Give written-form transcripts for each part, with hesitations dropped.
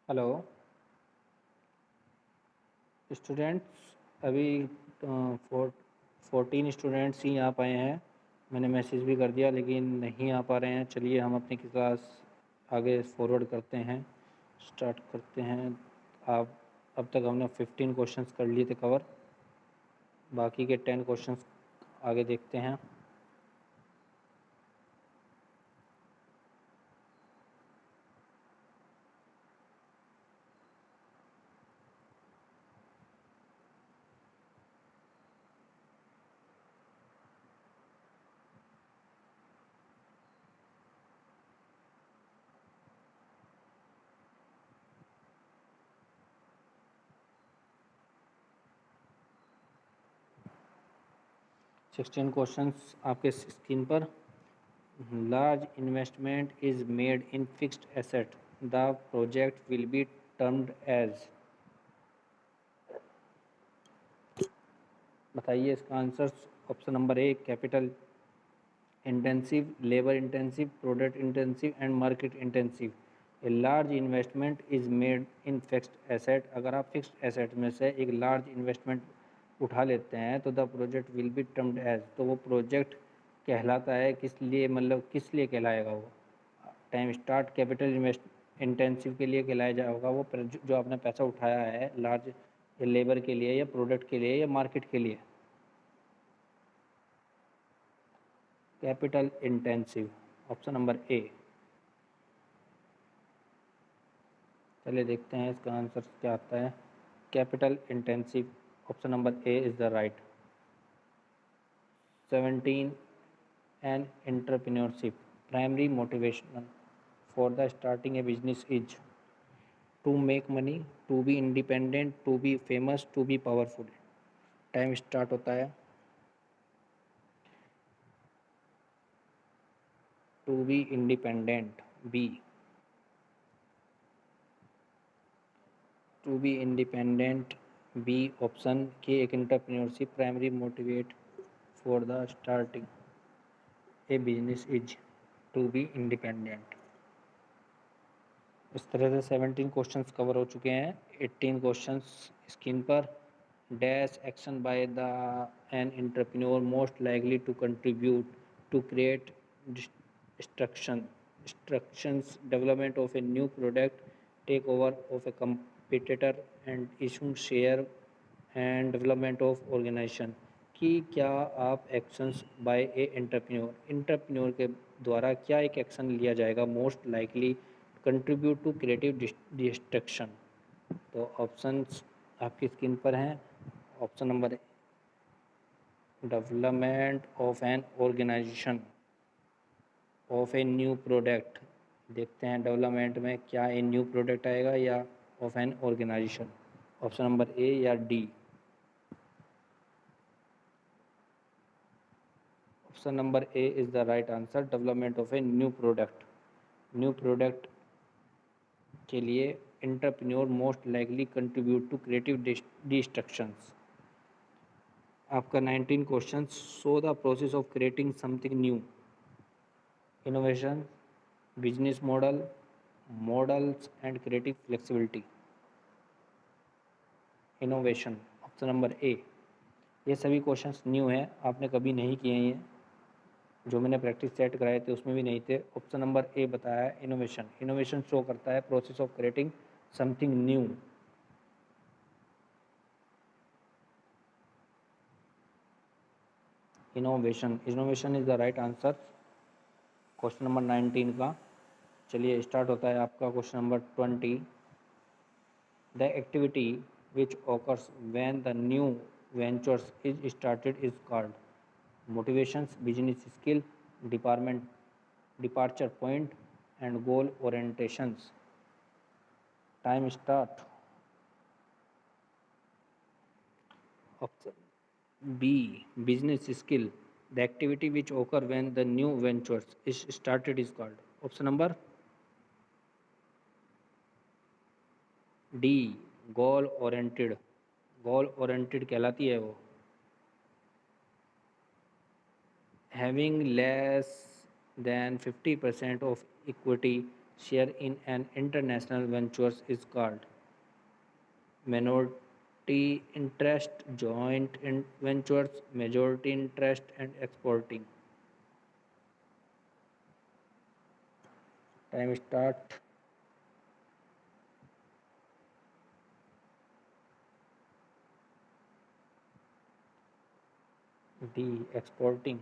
Hello students. अभी 14 students ही आ पाए हैं। मैंने मैसेज भी कर दिया लेकिन नहीं आ पा रहे हैं। चलिए हम अपनी क्लास आगे फॉरवर्ड करते हैं, स्टार्ट करते हैं। आप अब तक हमने 15 क्वेश्चंस कर लिए थे कवर। बाकी के 10 क्वेश्चंस आगे देखते हैं। सिक्सटीन क्वेश्चंस आपके स्क्रीन पर। Large investment is made in fixed asset, the project will be termed as. बताइए इसका answer. Option number A capital intensive, labour intensive, product intensive and market intensive. A large investment is made in fixed asset. अगर आप fixed asset में से एक large investment उठा लेते हैं तो the project will be termed as, तो वो प्रोजेक्ट कहलाता है किस लिए, मतलब किस लिए कहलाएगा वो। Time start capital invest intensive के लिए कहलाया जाएगा वो जो आपने पैसा उठाया है लार्ज, लेबर के लिए या प्रोडक्ट के लिए या मार्केट के लिए। Capital intensive, option number A. चलिए देखते हैं इसका आंसर क्या आता है। Capital intensive, option number A is the right. 17 and entrepreneurship primary motivation for the starting a business is to make money, to be independent, to be famous, to be powerful. Time start होता है। To be independent, B. To be independent, B option के। एक entrepreneurship primary motivate for the starting a business is to be independent. इस तरह से 17 questions cover हो चुके हैं। 18 क्वेश्चंस स्क्रीन पर। Dash action by the an entrepreneur most likely to contribute to create instructions development of a new product, take over of a competitor and issue share and development of organization। कि क्या आप actions bye ए entrepreneur के द्वारा क्या एक action लिया जाएगा most likely contribute to creative destruction. तो ऑप्शंस आपकी स्क्रीन पर हैं। Option number development of an organization of a new product. देखते हैं डेवलपमेंट में क्या ए न्यू प्रोडक्ट आएगा या of an organization. Option number A या D. Option number A is the right answer, development of a new product. New product के लिए entrepreneur most likely contribute to creative destructions. आपका 19 question. Show the process of creating something new. Innovation, business model, models and creative flexibility. Innovation, option number A. ये सभी questions new हैं, आपने कभी नहीं किए हैं ये। जो मैंने प्रैक्टिस सेट कराए थे उसमें भी नहीं थे। ऑप्शन नंबर ए बताया है इनोवेशन। इनोवेशन शो करता है process of creating something new. Innovation, innovation is the right answer question number 19 का। चलिए स्टार्ट होता है आपका question number 20। The activity which occurs when the new ventures is started is called. Motivations, business skill, department departure point and goal orientations। time start। option b business skill, the activity which occur when the new ventures is started is called। option number d goal oriented। goal oriented कहलाती है वो। having less than 50% of equity share in an international ventures is called? Minority interest, joint ventures, majority interest, and exporting. Time start. D. Exporting.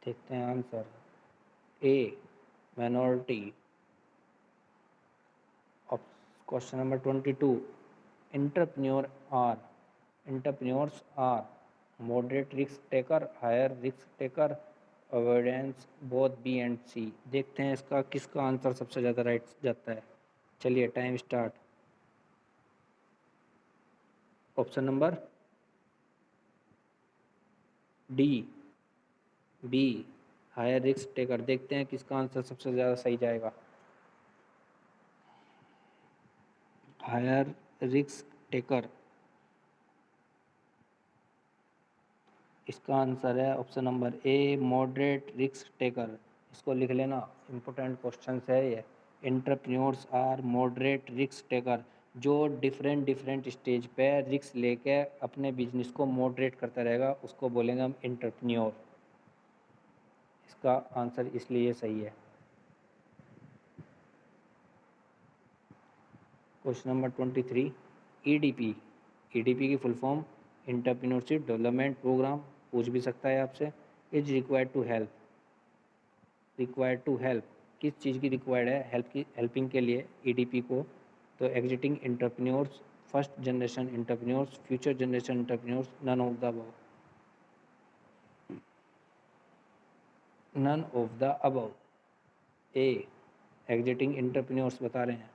देखते हैं answer. A. Minority. Question number 22. Entrepreneur are Entrepreneurs are moderate risk taker, higher risk taker, avoidance, both B and C. देखते हैं इसका किसका answer सबसे ज़्यादा right जाता है. चलिए time start. Option number D, B, higher risk taker. देखते हैं किसका आंसर सबसे ज़्यादा सही जाएगा. Higher risk taker. इसका आंसर है option number A, moderate risk taker. इसको लिख लेना, इम्पोर्टेंट क्वेश्चन है ये. Entrepreneurs are moderate risk taker. जो डिफरेंट स्टेज पे रिस्क लेके अपने बिजनेस को मॉडरेट करता रहेगा उसको बोलेंगे हम एंटरप्रेन्योर. इसका आंसर इसलिए सही है. Question number 23. ईडीपी. ईडीपी की full form entrepreneurship development program. पूछ भी सकता है आपसे. Is required to help. Required to help किस चीज़ की रिक्वायर्ड है हेल्पिंग के लिए ईडीपी को. तो existing entrepreneurs, first generation entrepreneurs, future generation entrepreneurs, none of the above. None of the above. A, existing entrepreneurs बता रहे हैं.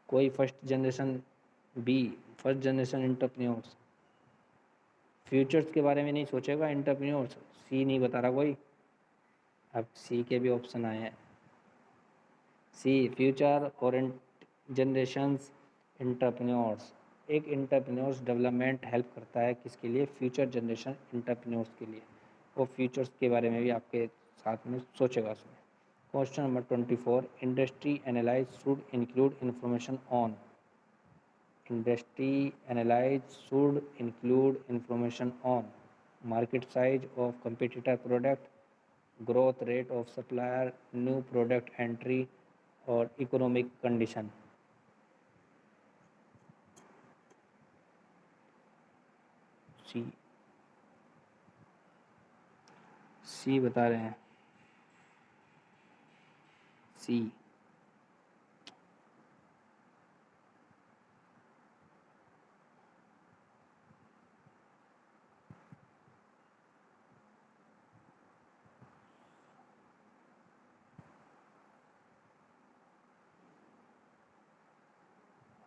कोई first generation. B, first generation entrepreneurs. Futures के बारे में नहीं सोचेगा एंटरप्रेन्योर्स. सी नहीं बता रहा कोई. अब सी के भी ऑप्शन आए हैं. सी, फ्यूचर और जनरेशंस एंटरप्रेन्योर्स. एक एंटरप्रेन्योर्स डेवलपमेंट हेल्प करता है किसके लिए, फ्यूचर जनरेशन एंटरप्रेन्योर्स के लिए. वो फ्यूचर्स के बारे में भी आपके साथ में सोचेगा उसमें. Question number 24. Industry analyse should include information on. Industry analysis should include information on market size of competitor product, growth rate of supplier, new product entry, or economic condition. सी. सी बता रहे हैं. सी.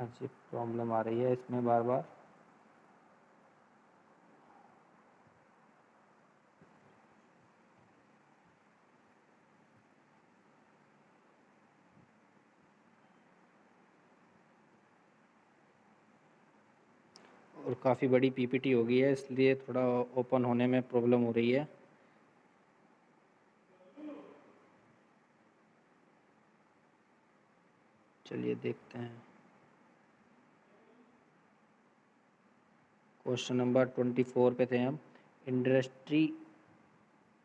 अच्छी प्रॉब्लम आ रही है इसमें बार बार. और काफ़ी बड़ी पीपीटी हो गई है इसलिए थोड़ा ओपन होने में प्रॉब्लम हो रही है. चलिए देखते हैं. क्वेश्चन नंबर 24 पे थे हम. Industry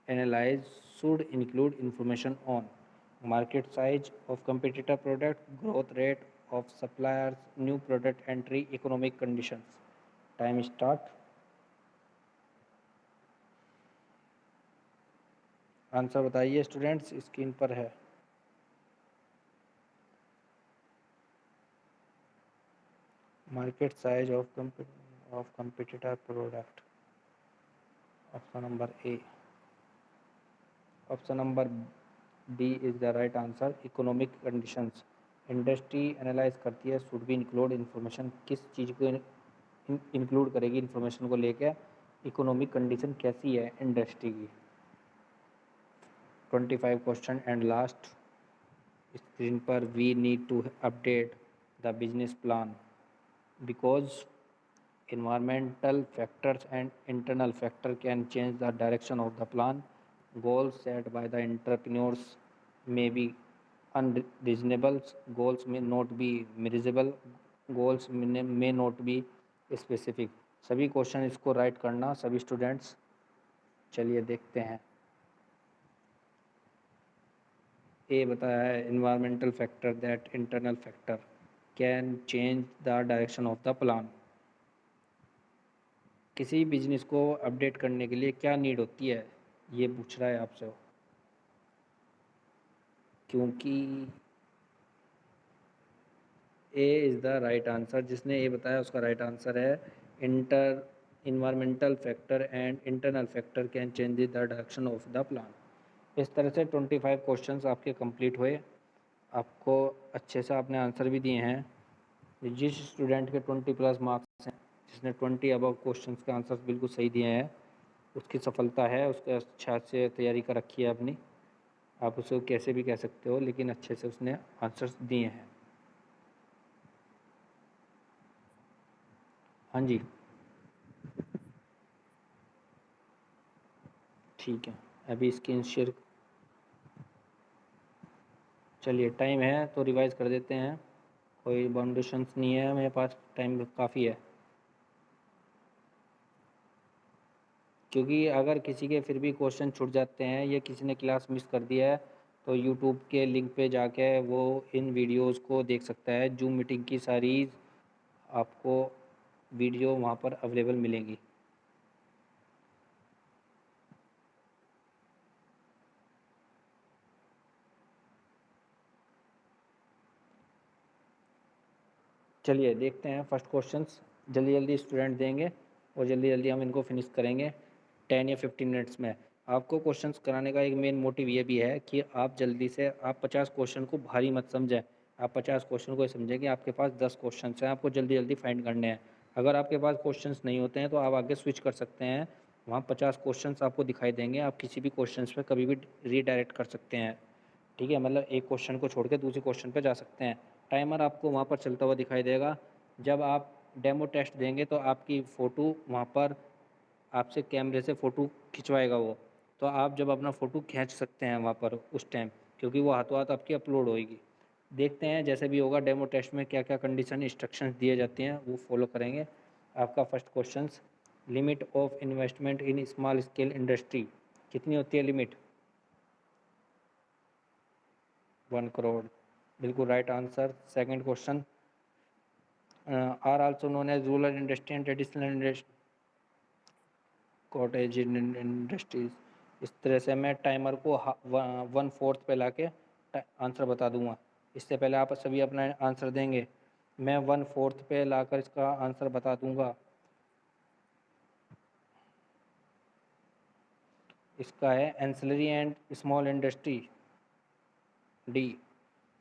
analyse should include information on market size of competitor product, growth rate of suppliers, new product entry, economic conditions. Time start. Answer बताइए स्टूडेंट्स, स्क्रीन पर है. Market size of competitor product. Option number A. Option number B is the right answer. Economic conditions. Industry analyse करती है should be include information. किस चीज़ को include करेगी information को लेकर. इकोनॉमिक कंडीशन कैसी है इंडस्ट्री की. 25 क्वेश्चन एंड लास्ट. स्क्रीन पर we need to update the business plan because Environmental factors and internal factor can change the direction of the plan. Goals set by the entrepreneurs may be unreasonable, goals may not be measurable, goals may not be specific. सभी question इसको right करना सभी students. चलिए देखते हैं। ए बताया है environmental factor that internal factor can change the direction of the plan। किसी बिजनेस को अपडेट करने के लिए क्या नीड होती है, ये पूछ रहा है आपसे। क्योंकि ए इज़ द राइट आंसर, जिसने ए बताया उसका राइट आंसर है environmental factor and internal factor can change the direction of the plan. इस तरह से 25 क्वेश्चंस आपके कंप्लीट हुए। आपको अच्छे से आपने आंसर भी दिए हैं। जिस स्टूडेंट के 20+ मार्क्स हैं, जिसने 20 अबव क्वेश्चंस के आंसर्स बिल्कुल सही दिए हैं, उसकी सफलता है। उसके अच्छा से तैयारी कर रखी है अपनी, आप उसे कैसे भी कह सकते हो, लेकिन अच्छे से उसने आंसर्स दिए हैं। हाँ जी, ठीक है। अभी स्क्रीन शेयर, चलिए टाइम है तो रिवाइज कर देते हैं। कोई बाउंडेशंस नहीं है, मेरे पास टाइम काफ़ी है। क्योंकि अगर किसी के फिर भी क्वेश्चन छूट जाते हैं या किसी ने क्लास मिस कर दिया है, तो यूट्यूब के लिंक पे जाके वो इन वीडियोस को देख सकता है। जूम मीटिंग की सारी आपको वीडियो वहाँ पर अवेलेबल मिलेंगी। चलिए देखते हैं फर्स्ट क्वेश्चंस। जल्दी जल्दी स्टूडेंट देंगे और जल्दी जल्दी हम इनको फिनिश करेंगे 10 या 15 मिनट्स में। आपको क्वेश्चंस कराने का एक मेन मोटिव ये भी है कि आप जल्दी से, आप 50 क्वेश्चन को भारी मत समझें। आप 50 क्वेश्चन को समझें कि आपके पास 10 क्वेश्चन हैं, आपको जल्दी जल्दी फाइंड करने हैं। अगर आपके पास क्वेश्चन नहीं होते हैं तो आप आगे स्विच कर सकते हैं, वहाँ 50 क्वेश्चन आपको दिखाई देंगे। आप किसी भी क्वेश्चन पर कभी भी रीडायरेक्ट कर सकते हैं। ठीक है, मतलब एक क्वेश्चन को छोड़ के दूसरे क्वेश्चन पर जा सकते हैं। टाइमर आपको वहाँ पर चलता हुआ दिखाई देगा। जब आप डेमो टेस्ट देंगे तो आपकी फ़ोटो वहाँ पर आपसे कैमरे से फ़ोटो खिंचवाएगा वो, तो आप जब अपना फ़ोटो खींच सकते हैं वहाँ पर उस टाइम, क्योंकि वो हाथों हाथ आपकी अपलोड होएगी। देखते हैं जैसे भी होगा डेमो टेस्ट में क्या क्या कंडीशन इंस्ट्रक्शंस दिए जाते हैं वो फॉलो करेंगे। आपका first question, limit of investment in small scale industry कितनी होती है लिमिट? 1 करोड़, बिल्कुल right answer. Second question, are also known as rural industry and traditional industry, cottage industries. इस तरह से मैं टाइमर को 1/4 पे ला के आंसर बता दूंगा। इससे पहले आप सभी अपना आंसर देंगे, मैं 1/4 पे लाकर इसका आंसर बता दूंगा। इसका है ancillary and small industry, D.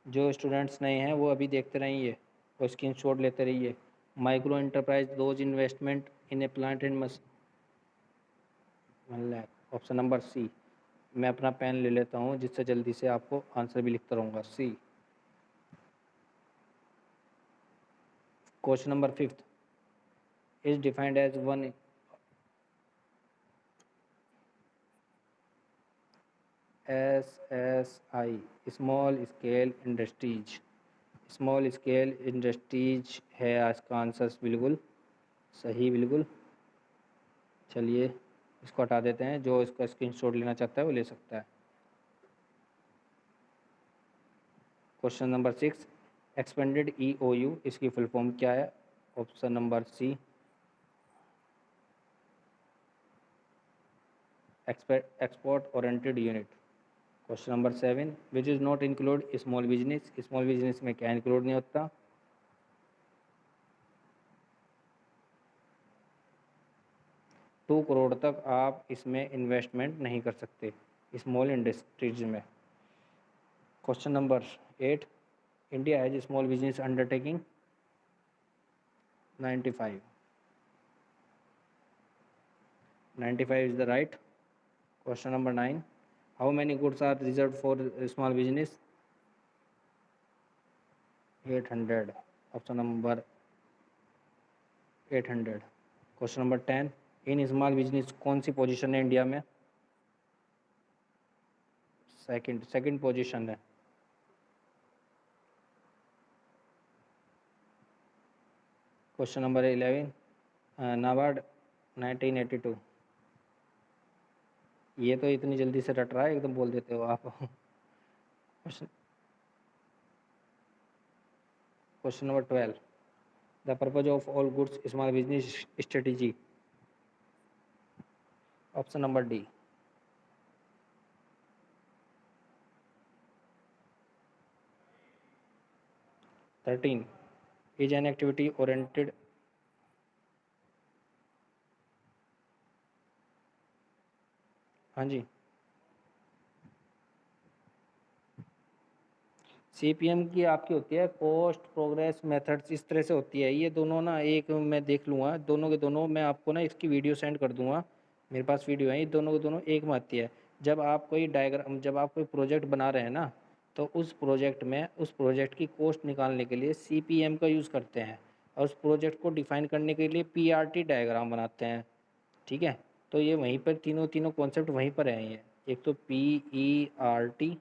जो स्टूडेंट्स नए हैं वो अभी देखते रहिए और स्क्रीनशॉट लेते रहिए। Micro enterprise those investment in a plant and machine, 1 lakh. Option number C. मैं अपना पेन ले लेता हूँ जिससे जल्दी से आपको आंसर भी लिखता रहूँगा। C. Question number 5 is defined as one SSI, small scale industries. Small scale industries है इसका आंसर, बिल्कुल सही, बिल्कुल। चलिए इसको हटा देते हैं, जो इसका स्क्रीनशॉट लेना चाहता है वो ले सकता है। क्वेश्चन नंबर 6, एक्सपेंडेड EOU इसकी फुल फॉर्म क्या है? Option number C, export oriented unit. Question number 7, which is not include small business, small business में क्या इंक्लूड नहीं होता? 2 करोड़ तक आप इसमें इन्वेस्टमेंट नहीं कर सकते स्मॉल इंडस्ट्रीज में। Question number 8, India has small business undertaking, 95। 95 is the right. Question number 9, how many goods are reserved for small business? 800. Option number 800. Question number 10, in small business कौन सी पोजीशन है India में? Second position है। Question number 11, NABARD 1982। ये तो इतनी जल्दी से रट रहा है, एकदम बोल देते हो आप। Question number 12, the purpose of all goods small business strategy. Option number D. 13, is an activity oriented. हाँ जी, CPM की आपकी होती है कॉस्ट प्रोग्रेस मेथड्स, इस तरह से होती है। ये दोनों ना, एक मैं देख लूँगा, दोनों के दोनों मैं आपको ना इसकी वीडियो सेंड कर दूंगा, मेरे पास वीडियो है। ये दोनों के दोनों एक में आती है। जब आप कोई प्रोजेक्ट बना रहे हैं ना, तो उस प्रोजेक्ट में उस प्रोजेक्ट की कॉस्ट निकालने के लिए CPM का यूज़ करते हैं, और उस प्रोजेक्ट को डिफाइन करने के लिए PRT डायग्राम बनाते हैं। ठीक है, तो ये वहीं पर तीनों कॉन्सेप्ट वहीं पर हैं। ये एक तो PERT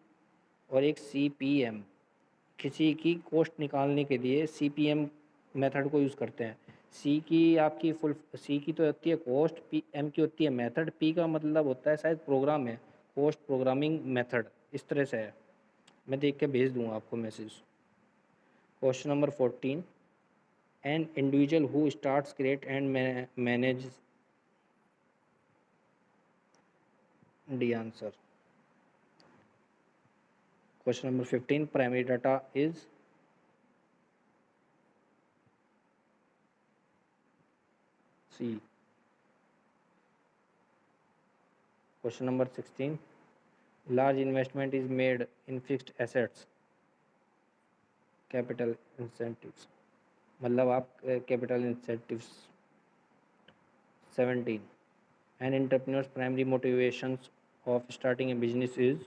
और एक CPM। किसी की कॉस्ट निकालने के लिए CPM मेथड को यूज़ करते हैं। सी की तो होती है कॉस्ट, PM की होती है मेथड, P का मतलब होता है शायद प्रोग्राम है, कॉस्ट प्रोग्रामिंग मेथड, इस तरह से है। मैं देख के भेज दूंगा आपको message. Question number 14, an individual who starts create and manage. D answer. Question number 15, primary data is. C. Question number 16, large investment is made in fixed assets. Capital incentives, मतलब आप capital incentives. 17, an entrepreneurs primary motivations of starting a business is.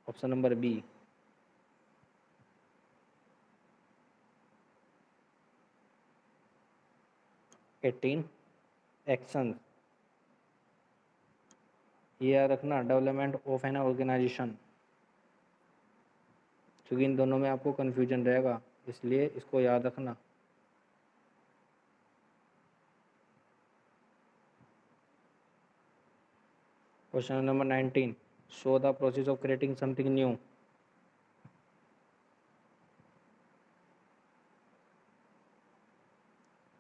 Option number B. 18, action, ये याद रखना, development of an organisation, क्योंकि इन दोनों में आपको confusion रहेगा, इसलिए इसको याद रखना। Question number 19, show the process of creating something new.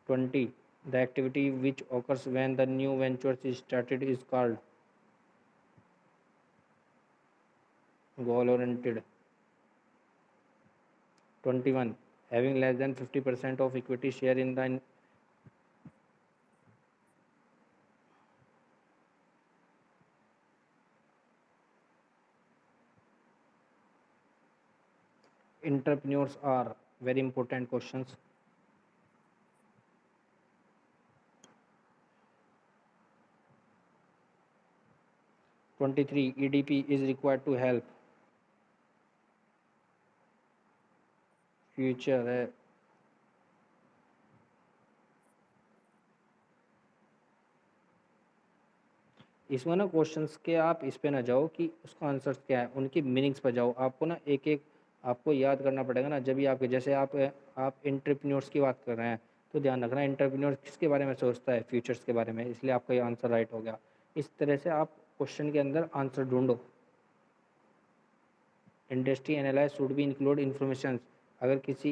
20, the activity which occurs when the new venture is started is called goal oriented। 21, having less than 50% of equity share in the। Entrepreneurs are very important questions। 23, EDP is required to help future है। इसमें ना questions के आप इस पे ना जाओ कि उसका आंसर क्या है, उनकी मीनिंग्स पर जाओ। आपको ना एक एक आपको याद करना पड़ेगा ना, जब भी आपके जैसे आप एंटरप्रेन्योर्स की बात कर रहे हैं, तो ध्यान रखना एंटरप्रेन्योर किसके बारे में सोचता है, फ्यूचर्स के बारे में, इसलिए आपका ये आंसर राइट हो गया। इस तरह से आप क्वेश्चन के अंदर आंसर ढूंढो। Industry analyse should be include information, अगर किसी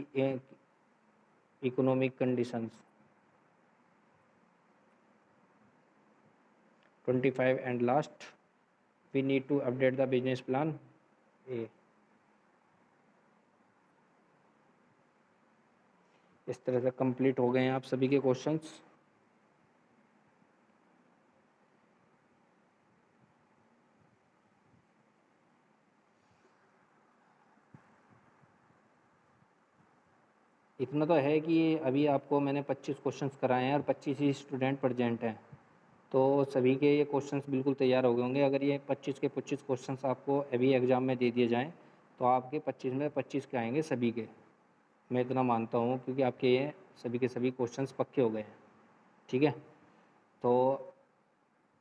economic conditions. 25 and last, we need to update the business plan. A, इस तरह से कंप्लीट हो गए हैं आप सभी के क्वेश्चंस। इतना तो है कि अभी आपको मैंने 25 क्वेश्चंस कराए हैं और 25 ही स्टूडेंट प्रेजेंट हैं, तो सभी के ये क्वेश्चंस बिल्कुल तैयार हो गए होंगे। अगर ये 25 के 25 क्वेश्चंस आपको अभी एग्ज़ाम में दे दिए जाएं, तो आपके 25 में 25 के आएंगे सभी के। मैं इतना मानता हूँ, क्योंकि आपके ये सभी के सभी क्वेश्चंस पक्के हो गए हैं। ठीक है, तो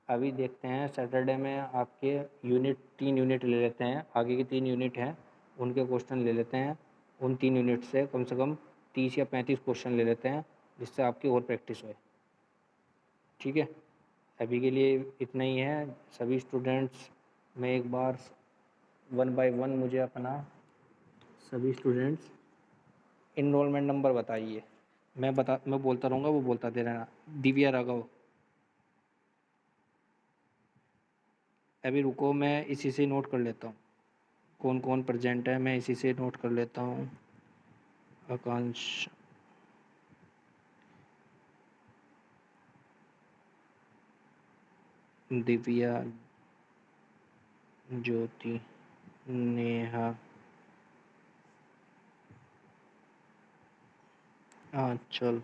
अभी देखते हैं सैटरडे में आपके यूनिट 3 यूनिट ले लेते हैं, आगे की 3 यूनिट हैं उनके क्वेश्चन ले लेते हैं। उन 3 यूनिट से कम 30 या 35 क्वेश्चन ले लेते हैं, जिससे आपकी और प्रैक्टिस होए। ठीक है, अभी के लिए इतना ही है। सभी स्टूडेंट्स, मैं एक बार 1 बाय 1 मुझे अपना सभी स्टूडेंट्स इनरोलमेंट नंबर बताइए। मैं बोलता रहूँगा, वो बोलता दे रहना। दिव्या राघव, अभी रुको, मैं इसी से नोट कर लेता हूँ कौन कौन प्रेजेंट है, मैं इसी से नोट कर लेता हूँ। आकांक्ष, दिव्या, ज्योति, नेहा, आंचल,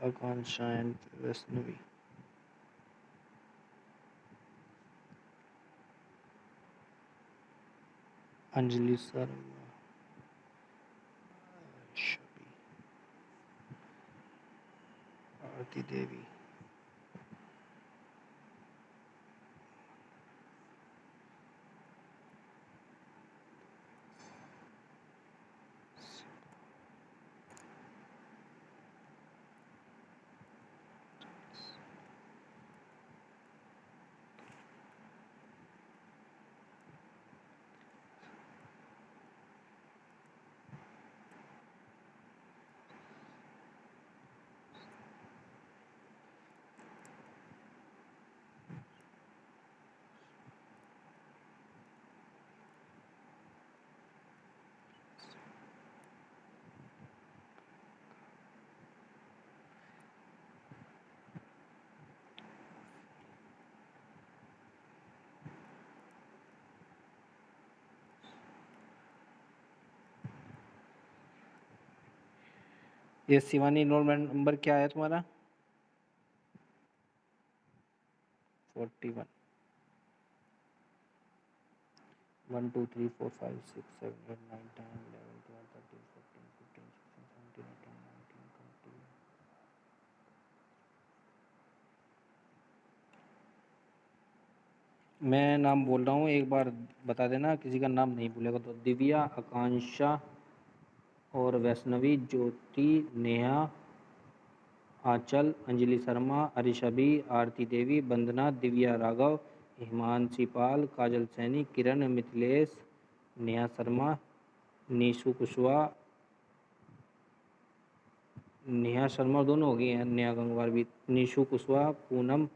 आकांक्षा एंड वैष्णवी। अंजलि शर्मा, शबी, आरती देवी, ये शिवानी। इनरोलमेंट नंबर क्या है तुम्हारा? 41। 1 2 3 4 5 6 7 8 9 10 11 12 13 14 15 16 17 18 19 20। मैं नाम बोल रहा हूँ, एक बार बता देना, किसी का नाम नहीं भूलेगा। तो दिव्या, आकांक्षा और वैष्णवी, ज्योति, नेहा, आंचल, अंजलि शर्मा, अरिशबी, आरती देवी, वंदना, दिव्या राघव, हिमांशी पाल, काजल सैनी, किरण, मिथिलेश, नेहा शर्मा, नीशू कुशवाहा। नेहा शर्मा दोनों हो गई हैं, नेहा गंगवार भी। नीशू कुशवाहा, पूनम,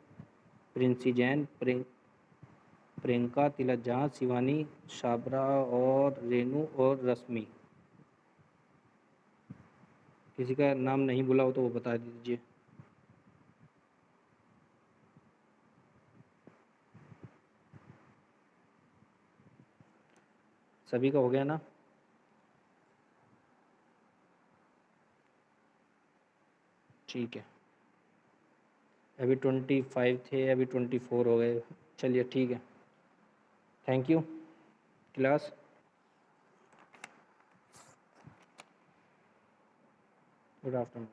प्रिंसी जैन, प्रियंका तिलक जहाँ, शिवानी, शाबरा और रेनू और रश्मि। किसी का नाम नहीं बोला हो तो वो बता दीजिए। सभी का हो गया ना? ठीक है, अभी 25 थे, अभी 24 हो गए। चलिए ठीक है, thank you class. Good afternoon.